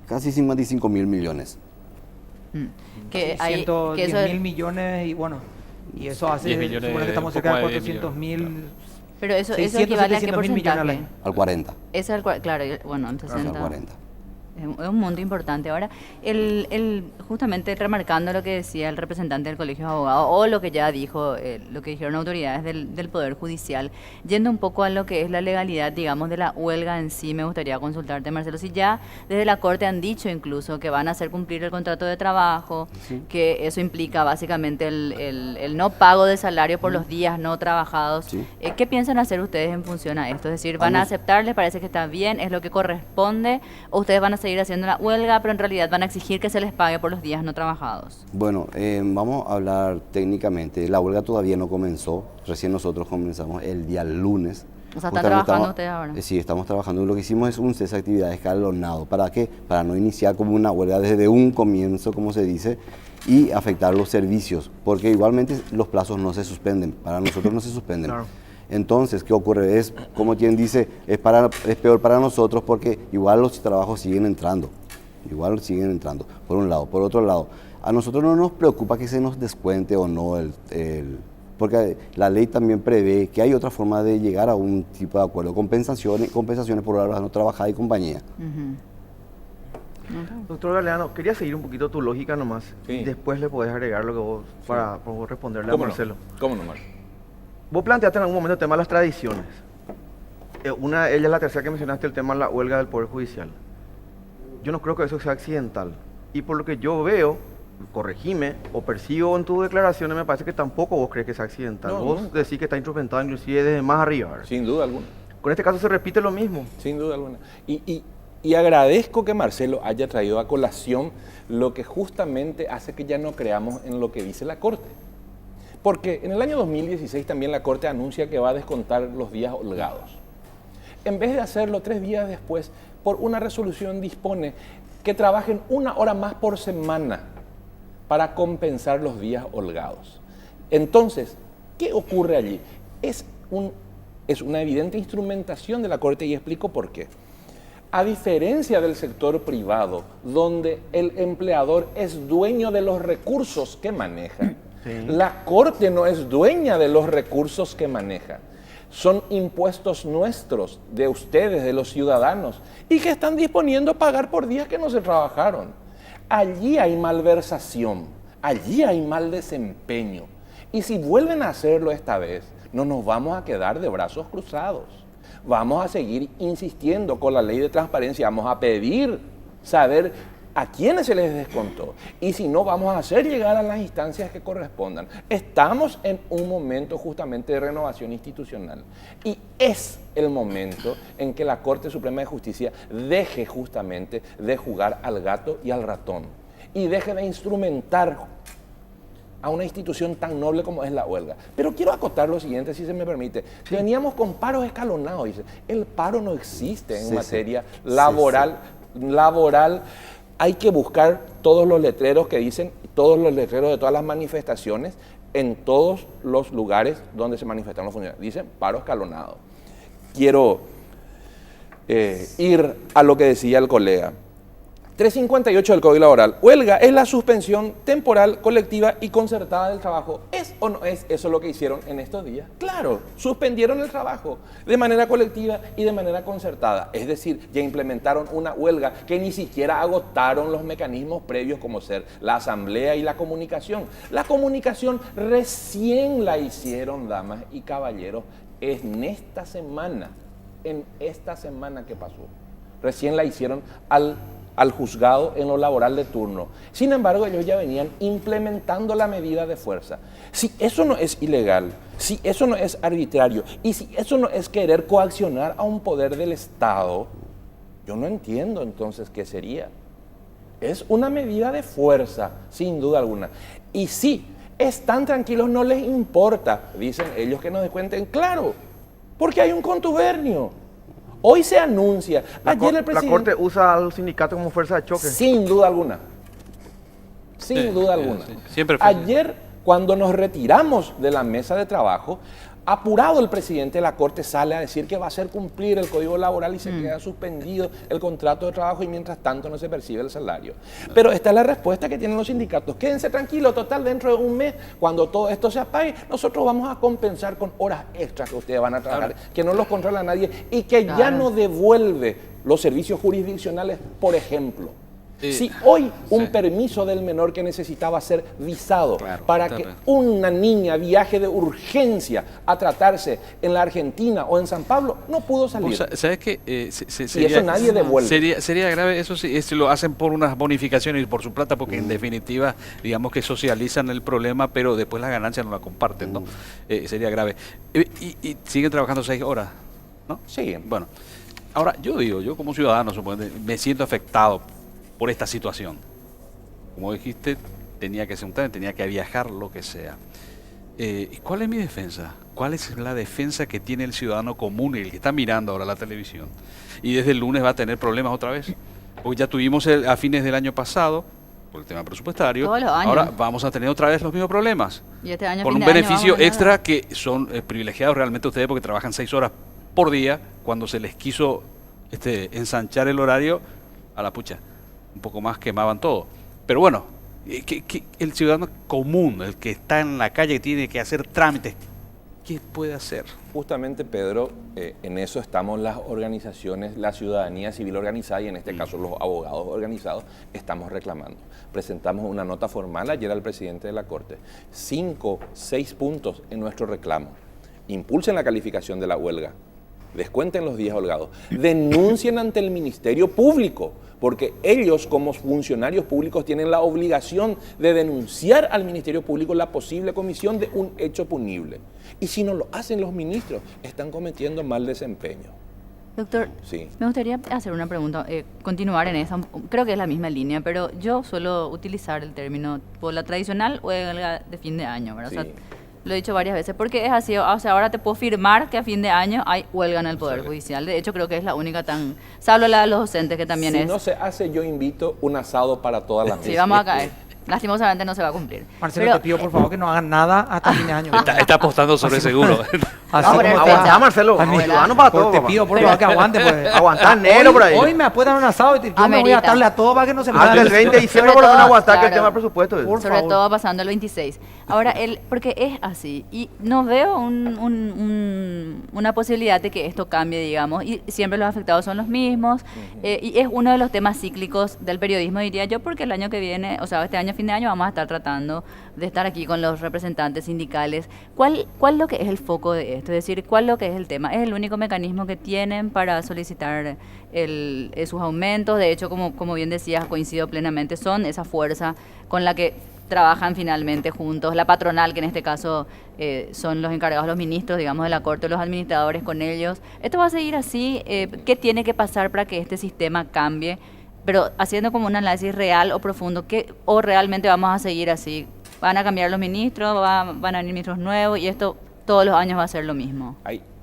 casi 55.000 millones. Que Sí, hay, 110 que eso, mil millones y bueno, y eso hace, 10 millones, supone que estamos un cerca poco de más de 400 mil, pero eso 600, equivale a qué 700 mil millones al porcentaje. año. Al 40. Ese es el, claro, bueno, el 60. Al 40. Es un monto importante. Ahora, justamente remarcando lo que decía el representante del Colegio de Abogados, o lo que ya dijo, lo que dijeron autoridades del Poder Judicial, yendo un poco a lo que es la legalidad, digamos, de la huelga en sí, me gustaría consultarte, Marcelo, si ya desde la Corte han dicho incluso que van a hacer cumplir el contrato de trabajo, Sí. que eso implica básicamente el no pago de salario por los días no trabajados. Sí. ¿Qué piensan hacer ustedes en función a esto? Es decir, ¿van a aceptar? ¿Les parece que está bien? ¿Es lo que corresponde? ¿O ustedes van a seguir haciendo la huelga, pero en realidad van a exigir que se les pague por los días no trabajados? Bueno, vamos a hablar técnicamente. La huelga todavía no comenzó. Recién nosotros comenzamos el día lunes. O sea, ¿están Justamente trabajando ustedes ahora? Sí, estamos trabajando. Lo que hicimos es un cese de actividad escalonado. ¿Para qué? Para no iniciar como una huelga desde un comienzo, como se dice, y afectar los servicios. Porque igualmente los plazos no se suspenden. Para nosotros no se suspenden. Claro. Entonces, ¿qué ocurre? Es, como quien dice, es peor para nosotros porque igual los trabajos siguen entrando. Igual siguen entrando, por un lado. Por otro lado, a nosotros no nos preocupa que se nos descuente o no porque la ley también prevé que hay otra forma de llegar a un tipo de acuerdo, compensaciones por horas no trabajadas y compañía. Doctor Galeano, quería seguir un poquito tu lógica nomás. Sí. Y después le podés agregar lo que vos, para vos responderle a ¿Cómo Marcelo. no? ¿Cómo no, Marcelo? Vos planteaste en algún momento el tema de las tradiciones. Ella es la tercera que mencionaste, el tema de la huelga del Poder Judicial. Yo no creo que eso sea accidental. Y por lo que yo veo, corregime o percibo en tus declaraciones, me parece que tampoco vos crees que sea accidental. No, Vos no. decís que está instrumentado inclusive desde más arriba, ¿verdad? Sin duda alguna. Con este caso se repite lo mismo. Sin duda alguna. Y agradezco que Marcelo haya traído a colación lo que justamente hace que ya no creamos en lo que dice la Corte. Porque en el año 2016 también la Corte anuncia que va a descontar los días holgados. En vez de hacerlo 3 días después, por una resolución dispone que trabajen 1 hora más por semana para compensar los días holgados. Entonces, ¿qué ocurre allí? Es una evidente instrumentación de la Corte y explico por qué. A diferencia del sector privado, donde el empleador es dueño de los recursos que maneja, la Corte no es dueña de los recursos que maneja. Son impuestos nuestros, de ustedes, de los ciudadanos, y que están disponiendo a pagar por días que no se trabajaron. Allí hay malversación, allí hay mal desempeño. Y si vuelven a hacerlo esta vez, no nos vamos a quedar de brazos cruzados. Vamos a seguir insistiendo con la ley de transparencia, vamos a pedir saber a quiénes se les descontó y si no, vamos a hacer llegar a las instancias que correspondan. Estamos en un momento justamente de renovación institucional y es el momento en que la Corte Suprema de Justicia deje justamente de jugar al gato y al ratón y deje de instrumentar a una institución tan noble como es la huelga. Pero quiero acotar lo siguiente, si se me permite. Veníamos con paros escalonados, dice. El paro no existe en materia laboral. Laboral, hay que buscar todos los letreros que dicen, todos los letreros de todas las manifestaciones, en todos los lugares donde se manifestaron los funcionarios. Dicen paro escalonado. Quiero ir a lo que decía el colega. 358 del Código Laboral. Huelga es la suspensión temporal, colectiva y concertada del trabajo. ¿Es o no es eso lo que hicieron en estos días? Claro, suspendieron el trabajo de manera colectiva y de manera concertada. Es decir, ya implementaron una huelga que ni siquiera agotaron los mecanismos previos como ser la asamblea y la comunicación. La comunicación recién la hicieron, damas y caballeros, en esta semana que pasó. Recién la hicieron al juzgado en lo laboral de turno. Sin embargo, ellos ya venían implementando la medida de fuerza. Si eso no es ilegal, si eso no es arbitrario y si eso no es querer coaccionar a un poder del Estado, yo no entiendo entonces qué sería. Es una medida de fuerza, sin duda alguna. Y si están tranquilos, no les importa, dicen ellos que nos descuenten, claro, porque hay un contubernio. Hoy se anuncia. Ayer el presidente... ¿La Corte usa al sindicato como fuerza de choque? Sin duda alguna. Sin duda alguna. Sí. Siempre fue. Ayer, cuando nos retiramos de la mesa de trabajo, apurado el presidente de la Corte sale a decir que va a hacer cumplir el Código Laboral y se queda suspendido el contrato de trabajo y mientras tanto no se percibe el salario. Pero esta es la respuesta que tienen los sindicatos. Quédense tranquilos, total, dentro de un mes, cuando todo esto se apague, nosotros vamos a compensar con horas extras que ustedes van a trabajar, que no los controla nadie y que ya no devuelve los servicios jurisdiccionales, por ejemplo. Si hoy un permiso del menor que necesitaba ser visado para que una niña viaje de urgencia a tratarse en la Argentina o en San Pablo, no pudo salir. ¿Sabes qué? Y eso nadie devuelve. Sería grave, eso sí, lo hacen por unas bonificaciones y por su plata, porque en definitiva, digamos que socializan el problema, pero después las ganancias no la comparten, ¿no? Sería grave. Y siguen trabajando 6 horas, ¿no? Sí. Bueno, ahora yo como ciudadano, me siento afectado por esta situación. Como dijiste, tenía que ser un tren, tenía que viajar, lo que sea. ¿Cuál es mi defensa? ¿Cuál es la defensa que tiene el ciudadano común, el que está mirando ahora la televisión? Y desde el lunes va a tener problemas otra vez. Porque ya tuvimos a fines del año pasado, por el tema presupuestario, todos los años. Ahora vamos a tener otra vez los mismos problemas. Y este año, con un beneficio extra que son privilegiados realmente ustedes porque trabajan 6 horas por día. Cuando se les quiso ensanchar el horario, a la pucha, un poco más quemaban todo. Pero bueno, el ciudadano común, el que está en la calle, que tiene que hacer trámites, ¿qué puede hacer? Justamente, Pedro, en eso estamos las organizaciones, la ciudadanía civil organizada y en este caso los abogados organizados, estamos reclamando. Presentamos una nota formal ayer al presidente de la Corte. 6 puntos en nuestro reclamo. Impulsen la calificación de la huelga. Descuenten los días holgados, denuncien ante el Ministerio Público, porque ellos como funcionarios públicos tienen la obligación de denunciar al Ministerio Público la posible comisión de un hecho punible. Y si no lo hacen los ministros, están cometiendo mal desempeño. Doctor, sí. Me gustaría hacer una pregunta, continuar en esa, creo que es la misma línea, pero yo suelo utilizar el término por la tradicional huelga de fin de año, ¿verdad? Sí. O sea, lo he dicho varias veces, porque es así, o sea, ahora te puedo firmar que a fin de año hay huelga en el Poder Judicial. De hecho, creo que es la única salvo la de los docentes, que también Si no se hace, yo invito un asado para todas las mesas. Sí, vamos a caer. lastimosamente no se va a cumplir. Marcelo, Pero, te pido por favor que no hagan nada hasta fin de año. Está apostando sobre seguro. Así Vamos a poner como fecha. está. Aguantá, Marcelo. A mí- Ciudadano para todo, Te papá. pido por favor que aguante. Pues. Aguantá enero por ahí. Hoy me apuestan un asado y yo me voy a Amerita. atarle a todo para que no se me Hasta el vaya. 20 de diciembre Sobre por lo menos todo, aguantar que el claro. tema del presupuesto. Por sobre favor. todo pasando el 26. Ahora, porque es así, y no veo una posibilidad de que esto cambie, digamos, y siempre los afectados son los mismos, y es uno de los temas cíclicos del periodismo, diría yo, porque el año que viene, o sea, este año, fin de año, vamos a estar tratando de estar aquí con los representantes sindicales. ¿Cuál lo que es el foco de esto? Es decir, ¿cuál lo que es el tema? ¿Es el único mecanismo que tienen para solicitar sus aumentos? De hecho, como bien decías, coincido plenamente, son esa fuerza con la que trabajan finalmente juntos, la patronal, que en este caso son los encargados, los ministros, digamos, de la Corte, los administradores con ellos. ¿Esto va a seguir así? ¿Qué tiene que pasar para que este sistema cambie? Pero haciendo como un análisis real o profundo, ¿o realmente vamos a seguir así? ¿Van a cambiar los ministros? ¿Van a venir ministros nuevos? Y esto todos los años va a ser lo mismo.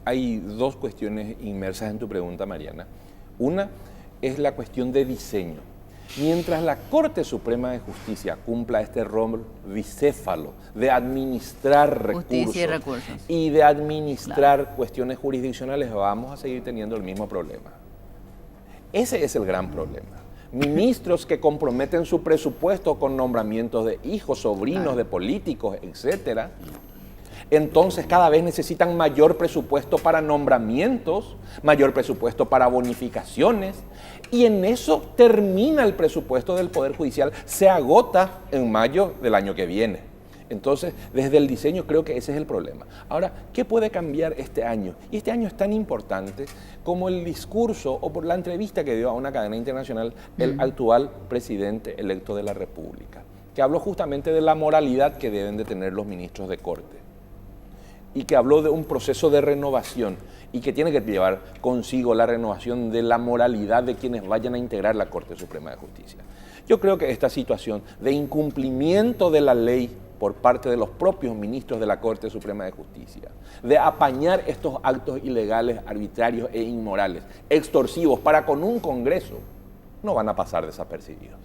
Hay dos cuestiones inmersas en tu pregunta, Mariana. Una es la cuestión de diseño. Mientras la Corte Suprema de Justicia cumpla este rol bicéfalo de administrar Justicia y recursos. y de administrar cuestiones jurisdiccionales, vamos a seguir teniendo el mismo problema. Ese es el gran problema. Ministros que comprometen su presupuesto con nombramientos de hijos, sobrinos de políticos, etcétera, entonces cada vez necesitan mayor presupuesto para nombramientos, mayor presupuesto para bonificaciones, y en eso termina el presupuesto del Poder Judicial, se agota en mayo del año que viene. Entonces, desde el diseño creo que ese es el problema. Ahora, ¿qué puede cambiar este año? Y este año es tan importante como el discurso o por la entrevista que dio a una cadena internacional el actual presidente electo de la República, que habló justamente de la moralidad que deben de tener los ministros de Corte y que habló de un proceso de renovación y que tiene que llevar consigo la renovación de la moralidad de quienes vayan a integrar la Corte Suprema de Justicia. Yo creo que esta situación de incumplimiento de la ley por parte de los propios ministros de la Corte Suprema de Justicia, de apañar estos actos ilegales, arbitrarios e inmorales, extorsivos para con un Congreso, no van a pasar desapercibidos.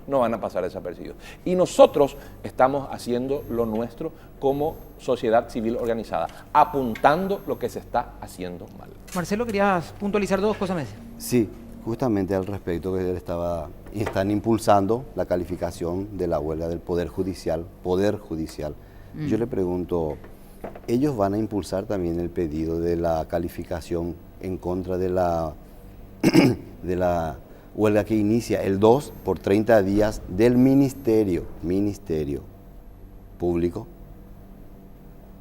No van a pasar desapercibidos. Y nosotros estamos haciendo lo nuestro como sociedad civil organizada, apuntando lo que se está haciendo mal. Marcelo, querías puntualizar dos cosas, Messi. Sí, justamente al respecto que él están impulsando la calificación de la huelga del Poder Judicial. Yo le pregunto, ¿ellos van a impulsar también el pedido de la calificación en contra de la huelga que inicia el 2 por 30 días del Ministerio Público?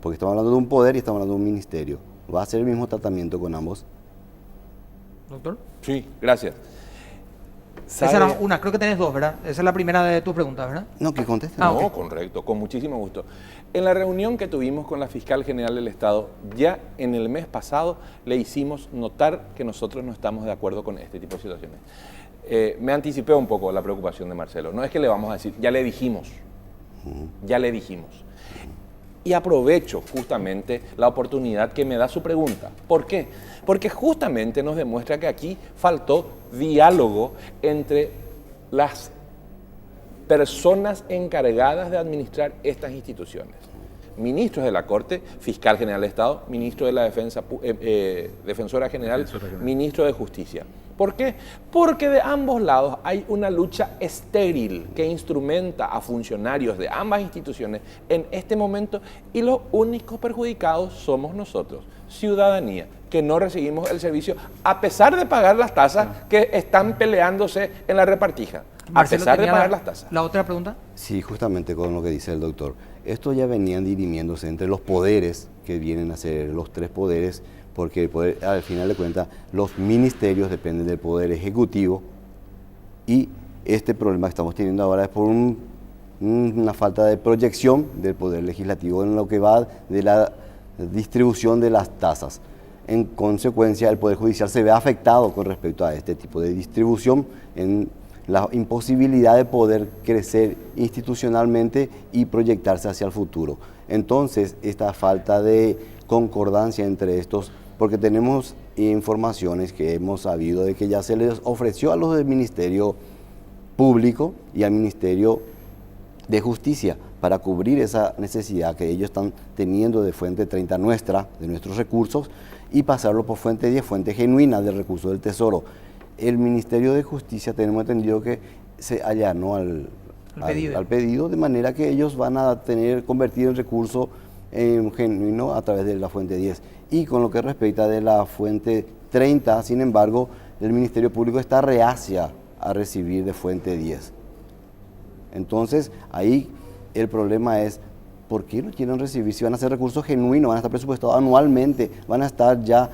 Porque estamos hablando de un poder y estamos hablando de un ministerio. ¿Va a ser el mismo tratamiento con ambos? Doctor. Sí, gracias. Esa era una, creo que tenés dos, ¿verdad? Esa es la primera de tus preguntas, ¿verdad? No, que conteste. Ah, No, ok. correcto, con muchísimo gusto. En la reunión que tuvimos con la Fiscal General del Estado, ya en el mes pasado le hicimos notar que nosotros no estamos de acuerdo con este tipo de situaciones. Me anticipé un poco la preocupación de Marcelo. No es que le vamos a decir, ya le dijimos. Y aprovecho justamente la oportunidad que me da su pregunta. ¿Por qué? Porque justamente nos demuestra que aquí faltó diálogo entre las personas encargadas de administrar estas instituciones. Ministros de la Corte, Fiscal General del Estado, Ministro de la Defensora General, Ministro de Justicia. ¿Por qué? Porque de ambos lados hay una lucha estéril que instrumenta a funcionarios de ambas instituciones en este momento y los únicos perjudicados somos nosotros, ciudadanía, que no recibimos el servicio a pesar de pagar las tasas que están peleándose en la repartija. Marcelo, a pesar de tenía pagar las tasas. ¿La otra pregunta? Sí, justamente con lo que dice el doctor. Esto ya venían dirimiéndose entre los poderes que vienen a ser los tres poderes, porque el poder, al final de cuentas los ministerios dependen del poder ejecutivo y este problema que estamos teniendo ahora es por una falta de proyección del poder legislativo en lo que va de la distribución de las tasas. En consecuencia, el Poder Judicial se ve afectado con respecto a este tipo de distribución en la imposibilidad de poder crecer institucionalmente y proyectarse hacia el futuro. Entonces, esta falta de concordancia entre estos, porque tenemos informaciones que hemos sabido de que ya se les ofreció a los del Ministerio Público y al Ministerio de Justicia para cubrir esa necesidad que ellos están teniendo de fuente 30 nuestra, de nuestros recursos, y pasarlo por fuente 10, fuente genuina del recurso del Tesoro. El Ministerio de Justicia tenemos entendido que se allanó al pedido, de manera que ellos van a convertir el recurso en genuino a través de la fuente 10. Y con lo que respecta de la fuente 30, sin embargo, el Ministerio Público está reacia a recibir de fuente 10. Entonces, ahí el problema es, ¿por qué no quieren recibir? Si van a ser recursos genuinos, van a estar presupuestados anualmente, van a estar ya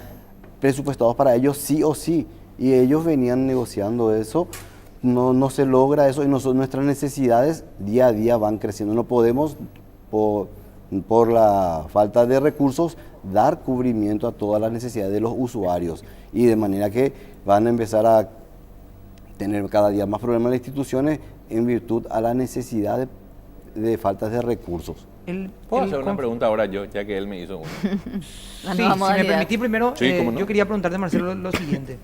presupuestados para ellos sí o sí. Y ellos venían negociando eso, no se logra eso, y nuestras necesidades día a día van creciendo. No podemos, por la falta de recursos, dar cubrimiento a todas las necesidades de los usuarios. Y de manera que van a empezar a tener cada día más problemas las instituciones en virtud a la necesidad de faltas de recursos. ¿Puedo hacer una pregunta ahora yo, ya que él me hizo una? Sí, si me permitís primero, sí, ¿cómo no? Yo quería preguntarte, Marcelo, lo siguiente.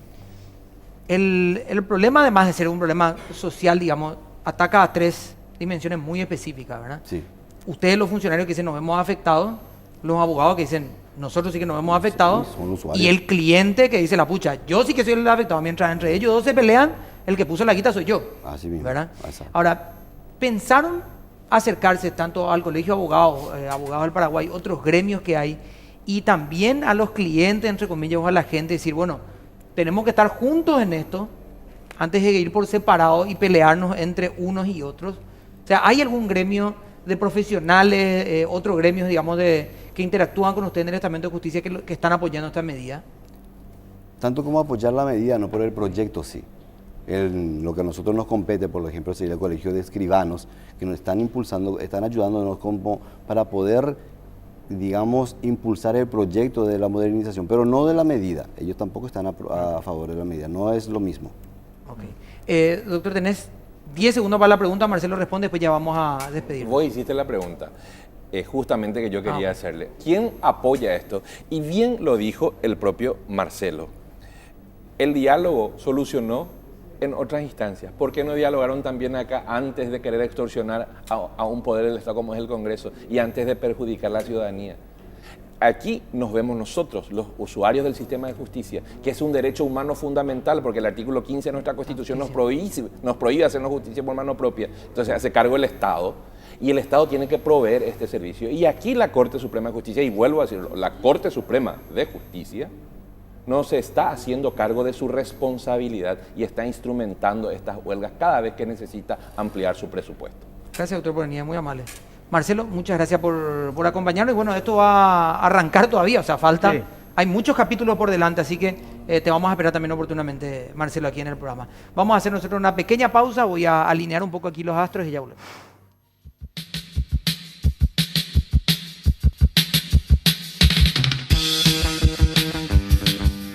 El problema, además de ser un problema social, digamos, ataca a 3 dimensiones muy específicas, ¿verdad? Sí. Ustedes, los funcionarios que dicen nos vemos afectados, los abogados que dicen nosotros sí que nos vemos afectados, sí, y el cliente que dice la pucha, yo sí que soy el afectado, mientras entre ellos dos se pelean, el que puso la guita soy yo. Así mismo. ¿Verdad? Exacto. Ahora, ¿pensaron acercarse tanto al Colegio de Abogados, Abogados del Paraguay, otros gremios que hay, y también a los clientes, entre comillas, o a la gente, decir, bueno, tenemos que estar juntos en esto, antes de ir por separado y pelearnos entre unos y otros? O sea, ¿hay algún gremio de profesionales, otros gremios, digamos, que interactúan con ustedes en el Estamento de Justicia que están apoyando esta medida? Tanto como apoyar la medida, no por el proyecto, sí. Lo que a nosotros nos compete, por ejemplo, sería el Colegio de Escribanos, que nos están impulsando, están ayudándonos como para poder, digamos, impulsar el proyecto de la modernización, pero no de la medida. Ellos tampoco están a favor de la medida, no es lo mismo. Ok. Doctor, tenés 10 segundos para la pregunta, Marcelo responde, después ya vamos a despedirnos. Vos hiciste la pregunta, justamente que yo quería hacerle. ¿Quién apoya esto? Y bien lo dijo el propio Marcelo. El diálogo solucionó en otras instancias. ¿Por qué no dialogaron también acá antes de querer extorsionar a un poder del Estado como es el Congreso y antes de perjudicar a la ciudadanía? Aquí nos vemos nosotros, los usuarios del sistema de justicia, que es un derecho humano fundamental, porque el artículo 15 de nuestra Constitución nos prohíbe hacernos justicia por mano propia. Entonces hace cargo el Estado, y el Estado tiene que proveer este servicio. Y aquí la Corte Suprema de Justicia, y vuelvo a decirlo, la Corte Suprema de Justicia no se está haciendo cargo de su responsabilidad y está instrumentando estas huelgas cada vez que necesita ampliar su presupuesto. Gracias, doctor, por venir, muy amable. Marcelo, muchas gracias por acompañarnos. Y bueno, esto va a arrancar todavía, o sea, falta. Sí. Hay muchos capítulos por delante, así que te vamos a esperar también oportunamente, Marcelo, aquí en el programa. Vamos a hacer nosotros una pequeña pausa, voy a alinear un poco aquí los astros y ya volvemos.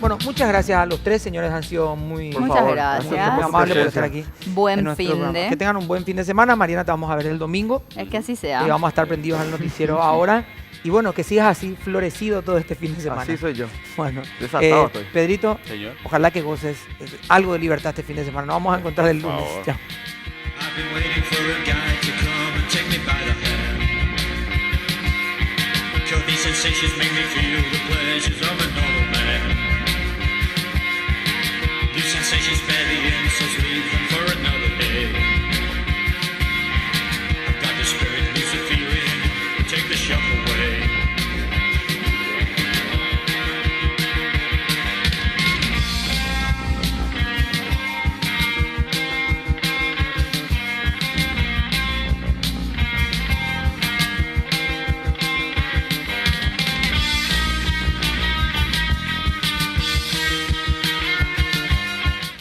Bueno, muchas gracias a los 3 señores, han sido muy amables por estar aquí. Buen fin de. Que tengan un buen fin de semana. Mariana, te vamos a ver el domingo. Es que así sea. Y vamos a estar prendidos al noticiero ahora. Y bueno, que sigas así, florecido todo este fin de semana. Así soy yo. Bueno, desatado estoy. Pedrito, Señor. Ojalá que goces algo de libertad este fin de semana. Nos vamos a encontrar el lunes. Chao. New sensations, belly and so sweet.